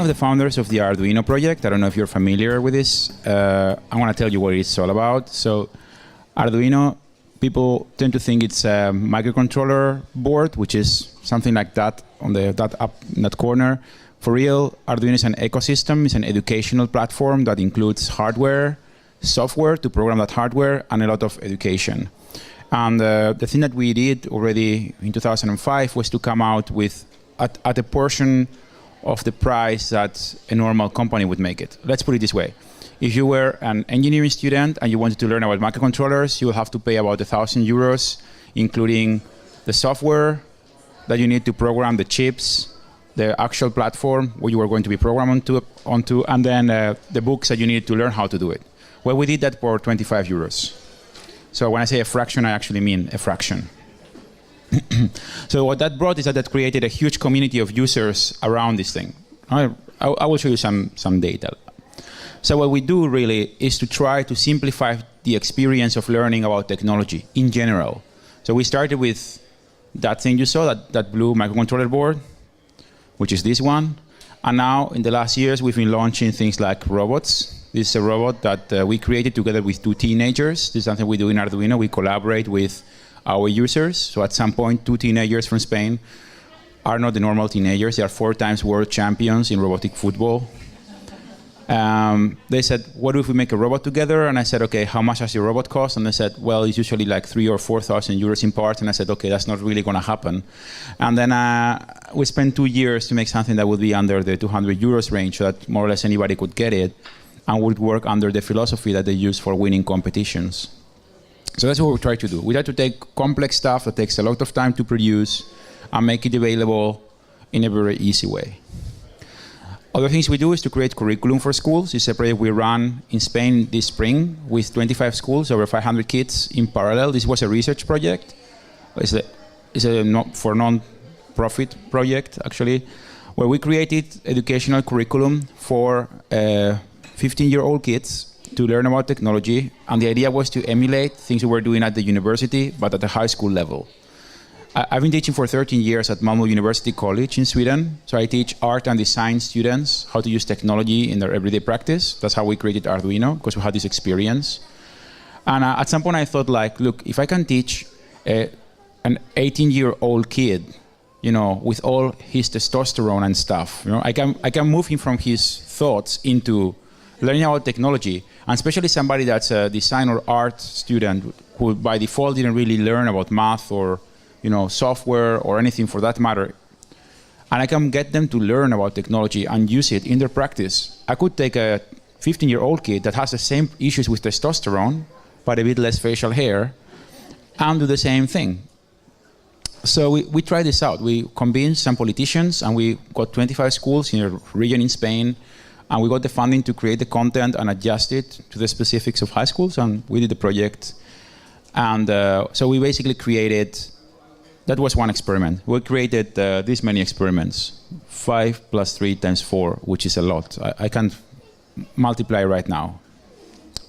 one of the founders of the Arduino project. I don't know if you're familiar with this. I want to tell you what it's all about. So Arduino, people tend to think it's a microcontroller board, which is something like that on that corner. For real, Arduino is an ecosystem. It's an educational platform that includes hardware, software to program that hardware, and a lot of education. And the thing that we did already in 2005 was to come out with at a portion of the price that a normal company would make it. Let's put it this way. If you were an engineering student and you wanted to learn about microcontrollers, you will have to pay about €1,000, including the software that you need to program the chips, the actual platform where you are going to be programmed onto, and then the books that you need to learn how to do it. Well, we did that for €25. So when I say a fraction, I actually mean a fraction. So what that brought is that created a huge community of users around this thing. I will show you some data. So what we do really is to try to simplify the experience of learning about technology in general. So we started with that thing you saw, that blue microcontroller board, which is this one. And now, in the last years, we've been launching things like robots. This is a robot that we created together with 2 teenagers. This is something we do in Arduino. We collaborate with our users. So at some point, 2 teenagers from Spain are not the normal teenagers. They are 4 times world champions in robotic football. They said, what if we make a robot together? And I said, okay, how much does your robot cost? And they said, well, it's usually like 3,000 or 4,000 euros in parts. And I said, okay, that's not really going to happen. And then we spent 2 years to make something that would be under the 200 euros range, so that more or less anybody could get it and would work under the philosophy that they use for winning competitions. So that's what we try to do. We try to take complex stuff that takes a lot of time to produce and make it available in a very easy way. Other things we do is to create curriculum for schools. It's a project we run in Spain this spring with 25 schools, over 500 kids in parallel. This was a research project. It's a non-profit project, actually, where we created educational curriculum for 15-year-old kids to learn about technology. And the idea was to emulate things we were doing at the university, but at the high school level. I've been teaching for 13 years at Malmo University College in Sweden. So I teach art and design students how to use technology in their everyday practice. That's how we created Arduino, because we had this experience. And at some point I thought, like, look, if I can teach an 18-year-old kid, you know, with all his testosterone and stuff, you know, I can move him from his thoughts into learning about technology, and especially somebody that's a design or art student who by default didn't really learn about math or, you know, software or anything for that matter. And I can get them to learn about technology and use it in their practice. I could take a 15-year-old kid that has the same issues with testosterone, but a bit less facial hair, and do the same thing. So we tried this out. We convinced some politicians, and we got 25 schools in a region in Spain, and we got the funding to create the content and adjust it to the specifics of high schools, and we did the project. And so we basically created, that was one experiment. We created this many experiments, 5 + 3 × 4, which is a lot. I can't multiply right now.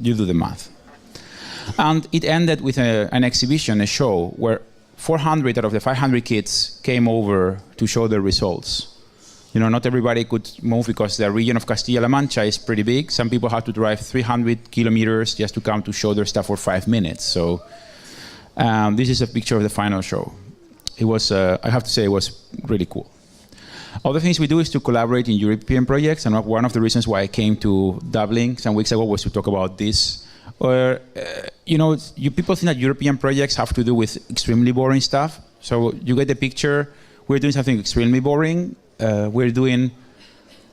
You do the math. And it ended with an exhibition, a show, where 400 out of the 500 kids came over to show their results. You know, not everybody could move because the region of Castilla-La Mancha is pretty big. Some people had to drive 300 kilometers just to come to show their stuff for 5 minutes. So this is a picture of the final show. It was, I have to say, it was really cool. Other things we do is to collaborate in European projects, and one of the reasons why I came to Dublin some weeks ago was to talk about this. You know, people think that European projects have to do with extremely boring stuff. So you get the picture. We're doing something extremely boring. We're doing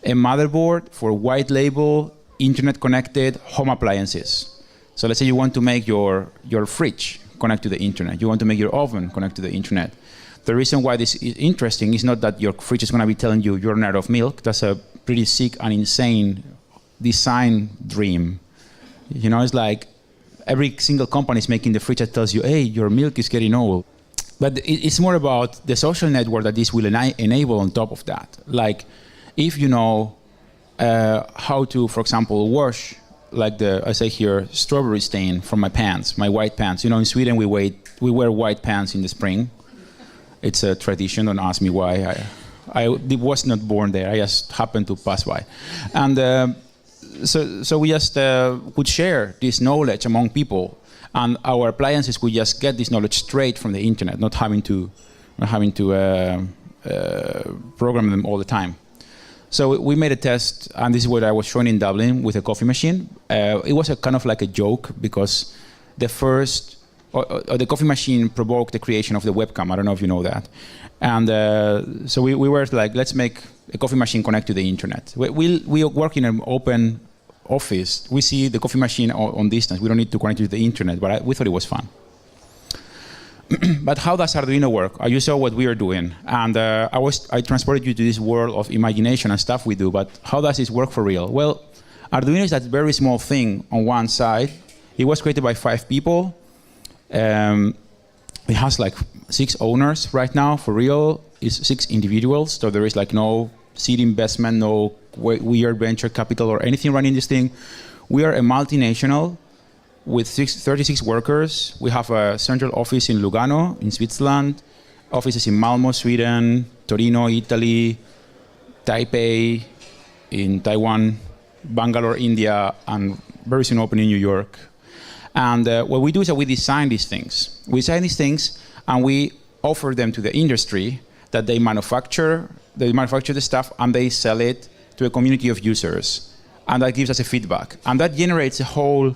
a motherboard for white label, internet-connected home appliances. So let's say you want to make your fridge connect to the internet. You want to make your oven connect to the internet. The reason why this is interesting is not that your fridge is going to be telling you you're out of milk. That's a pretty sick and insane design dream. You know, it's like every single company is making the fridge that tells you, hey, your milk is getting old. But it's more about the social network that this will enable on top of that. Like, if you know how to, for example, wash, like I say here, strawberry stain from my pants, my white pants. You know, in Sweden we wear white pants in the spring. It's a tradition. Don't ask me why. I was not born there. I just happened to pass by. And so we just would share this knowledge among people. And our appliances could just get this knowledge straight from the internet, not having to program them all the time. So we made a test, and this is what I was showing in Dublin with a coffee machine. It was a kind of like a joke because the coffee machine provoked the creation of the webcam. I don't know if you know that. And so we were like, let's make a coffee machine connect to the internet. We work in an open office. We see the coffee machine on distance. We don't need to connect to the internet, but we thought it was fun. But how does Arduino work? You saw what we are doing, and I transported you to this world of imagination and stuff we do, but how does this work for real? Well, Arduino is that very small thing on one side. It was created by 5 people. It has like 6 owners right now, for real. It's 6 individuals, so there is like no seed investment, no weird venture capital or anything running this thing. We are a multinational with 36 workers. We have a central office in Lugano, in Switzerland, offices in Malmo, Sweden, Torino, Italy, Taipei, in Taiwan, Bangalore, India, and very soon open in New York. And what we do is that we design these things. We design these things and we offer them to the industry that they manufacture the stuff and they sell it to a community of users. And that gives us a feedback. And that generates a whole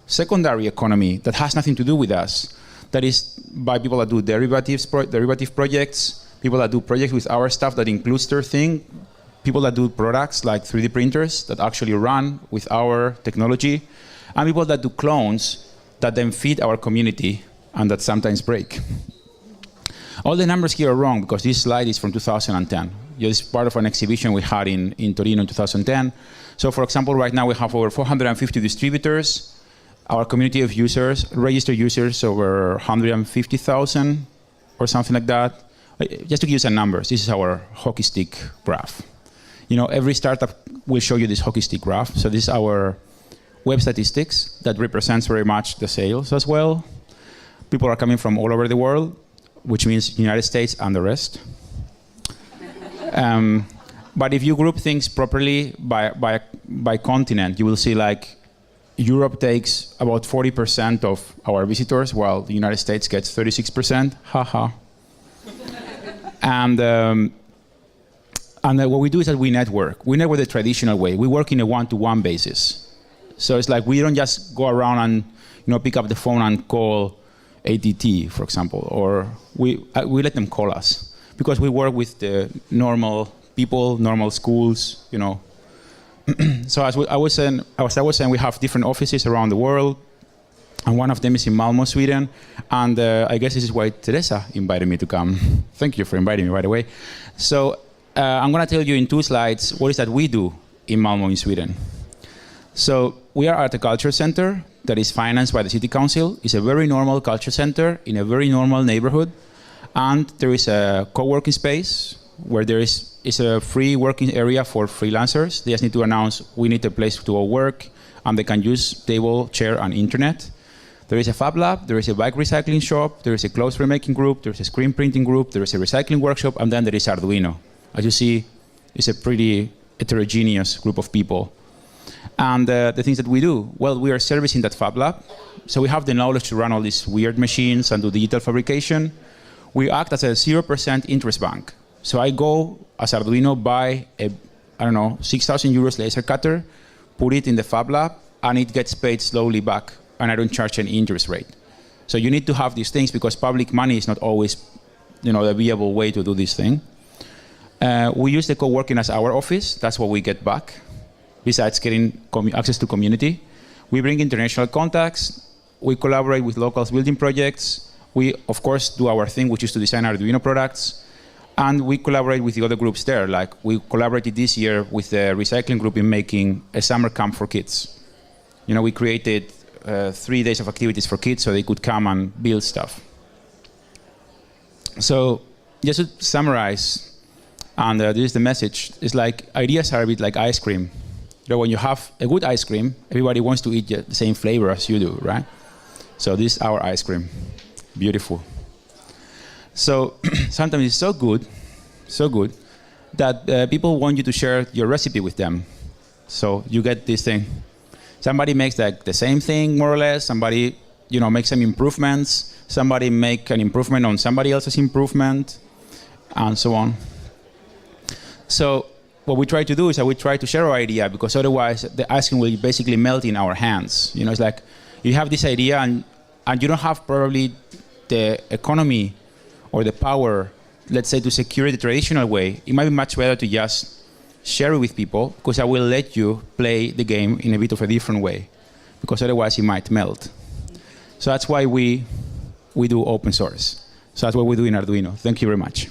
secondary economy that has nothing to do with us. That is by people that do derivative projects, people that do projects with our stuff that includes their thing, people that do products like 3D printers that actually run with our technology, and people that do clones that then feed our community and that sometimes break. All the numbers here are wrong because this slide is from 2010. It's part of an exhibition we had in Torino in 2010. So for example, right now we have over 450 distributors. Our community of users, registered users, over 150,000 or something like that. Just to give you some numbers, this is our hockey stick graph. Every startup will show you this hockey stick graph. So this is our web statistics that represents very much the sales as well. People are coming from all over the world, which means United States and the rest. But if you group things properly by continent, you will see like Europe takes about 40% of our visitors, while the United States gets 36%. Haha. And what we do is that we network. We network the traditional way. We work in a one-to-one basis. So it's like we don't just go around and pick up the phone and call ADT, for example, or we let them call us because we work with the normal people, normal schools, So as I was saying, we have different offices around the world, and one of them is in Malmo, Sweden. And I guess this is why Teresa invited me to come. Thank you for inviting me, by the way. So I'm going to tell you in 2 slides what is that we do in Malmo in Sweden. So we are at a culture center that is financed by the city council. It's a very normal culture center in a very normal neighborhood. And there is a co-working space where it's a free working area for freelancers. They just need to announce we need a place to go work, and they can use table, chair, and internet. There is a FabLab, there is a bike recycling shop, there is a clothes remaking group, there is a screen printing group, there is a recycling workshop, and then there is Arduino. As you see, it's a pretty heterogeneous group of people. And the things that we do, well, we are servicing that FabLab. So we have the knowledge to run all these weird machines and do digital fabrication. We act as a 0% interest bank. So I go, as Arduino, buy a, 6,000 euros laser cutter, put it in the FabLab, and it gets paid slowly back, and I don't charge any interest rate. So you need to have these things because public money is not always, the viable way to do this thing. We use the co-working as our office. That's what we get back, besides getting access to community. We bring international contacts. We collaborate with locals building projects. We, of course, do our thing, which is to design Arduino products. And we collaborate with the other groups there. Like we collaborated this year with the recycling group in making a summer camp for kids. We created 3 days of activities for kids so they could come and build stuff. So just to summarize, and this is the message, it's like ideas are a bit like ice cream. When you have a good ice cream, everybody wants to eat the same flavor as you do, right? So this is our ice cream. Beautiful. So sometimes it's so good that people want you to share your recipe with them. So you get this thing. Somebody makes like the same thing, more or less. Somebody, makes some improvements. Somebody make an improvement on somebody else's improvement, and so on. So what we try to do is that we try to share our idea, because otherwise the ice cream will basically melt in our hands. It's like you have this idea and you don't have probably the economy or the power, let's say, to secure it the traditional way. It might be much better to just share it with people, because I will let you play the game in a bit of a different way, because otherwise it might melt. So that's why we do open source. So that's what we do in Arduino. Thank you very much.